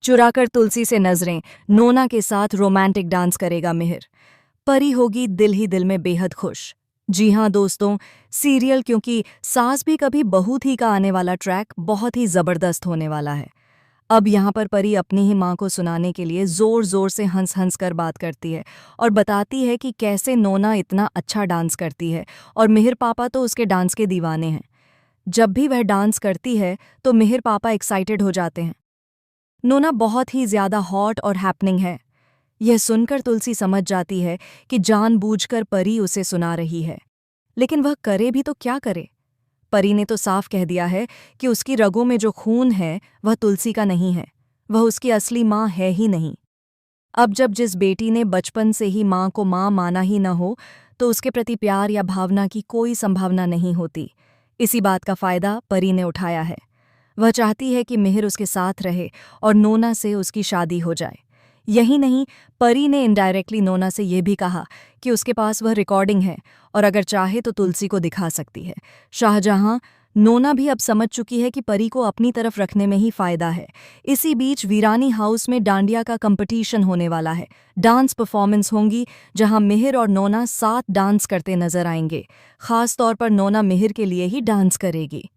चुराकर तुलसी से नजरें, नोना के साथ रोमांटिक डांस करेगा मिहिर। परी होगी दिल ही दिल में बेहद खुश। जी हाँ दोस्तों, सीरियल क्योंकि सास भी कभी बहू थी का आने वाला ट्रैक बहुत ही जबरदस्त होने वाला है। अब यहाँ पर परी अपनी ही माँ को सुनाने के लिए जोर जोर से हंस हंस कर बात करती है और बताती है कि कैसे नोना इतना अच्छा डांस करती है और मिहिर पापा तो उसके डांस के दीवाने हैं। जब भी वह डांस करती है तो मिहिर पापा एक्साइटेड हो जाते हैं। नोना बहुत ही ज्यादा हॉट और हैपनिंग है। यह सुनकर तुलसी समझ जाती है कि जानबूझकर परी उसे सुना रही है, लेकिन वह करे भी तो क्या करे। परी ने तो साफ कह दिया है कि उसकी रगों में जो खून है वह तुलसी का नहीं है, वह उसकी असली माँ है ही नहीं। अब जब जिस बेटी ने बचपन से ही माँ को माँ माना ही न हो, तो उसके प्रति प्यार या भावना की कोई संभावना नहीं होती। इसी बात का फायदा परी ने उठाया है। वह चाहती है कि मिहिर उसके साथ रहे और नोना से उसकी शादी हो जाए। यही नहीं, परी ने इनडायरेक्टली नोना से यह भी कहा कि उसके पास वह रिकॉर्डिंग है और अगर चाहे तो तुलसी को दिखा सकती है। शाहजहां, नोना भी अब समझ चुकी है कि परी को अपनी तरफ रखने में ही फायदा है। इसी बीच वीरानी हाउस में डांडिया का कंपटीशन होने वाला है। डांस परफॉर्मेंस होंगी जहां मिहिर और नोना साथ डांस करते नजर आएंगे। खास तौर पर नोना मिहिर के लिए ही डांस करेगी।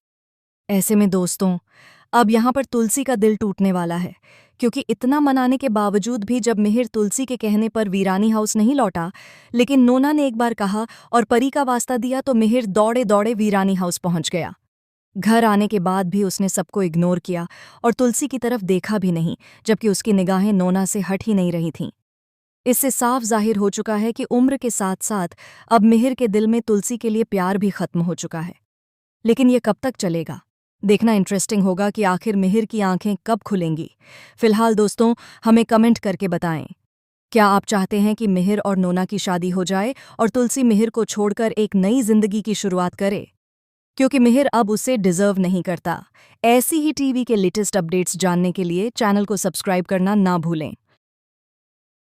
ऐसे में दोस्तों, अब यहाँ पर तुलसी का दिल टूटने वाला है, क्योंकि इतना मनाने के बावजूद भी जब मिहिर तुलसी के कहने पर वीरानी हाउस नहीं लौटा, लेकिन नोना ने एक बार कहा और परी का वास्ता दिया तो मिहिर दौड़े दौड़े वीरानी हाउस पहुंच गया। घर आने के बाद भी उसने सबको इग्नोर किया और तुलसी की तरफ देखा भी नहीं, जबकि उसकी निगाहें नोना से हट ही नहीं रही थीं। इससे साफ जाहिर हो चुका है कि उम्र के साथ साथ अब मिहिर के दिल में तुलसी के लिए प्यार भी खत्म हो चुका है। लेकिन ये कब तक चलेगा? देखना इंटरेस्टिंग होगा कि आखिर मिहिर की आंखें कब खुलेंगी। फिलहाल दोस्तों, हमें कमेंट करके बताएं, क्या आप चाहते हैं कि मिहिर और नोना की शादी हो जाए और तुलसी मिहिर को छोड़कर एक नई जिंदगी की शुरुआत करे? क्योंकि मिहिर अब उसे डिजर्व नहीं करता। ऐसी ही टीवी के लेटेस्ट अपडेट्स जानने के लिए चैनल को सब्सक्राइब करना ना भूलें।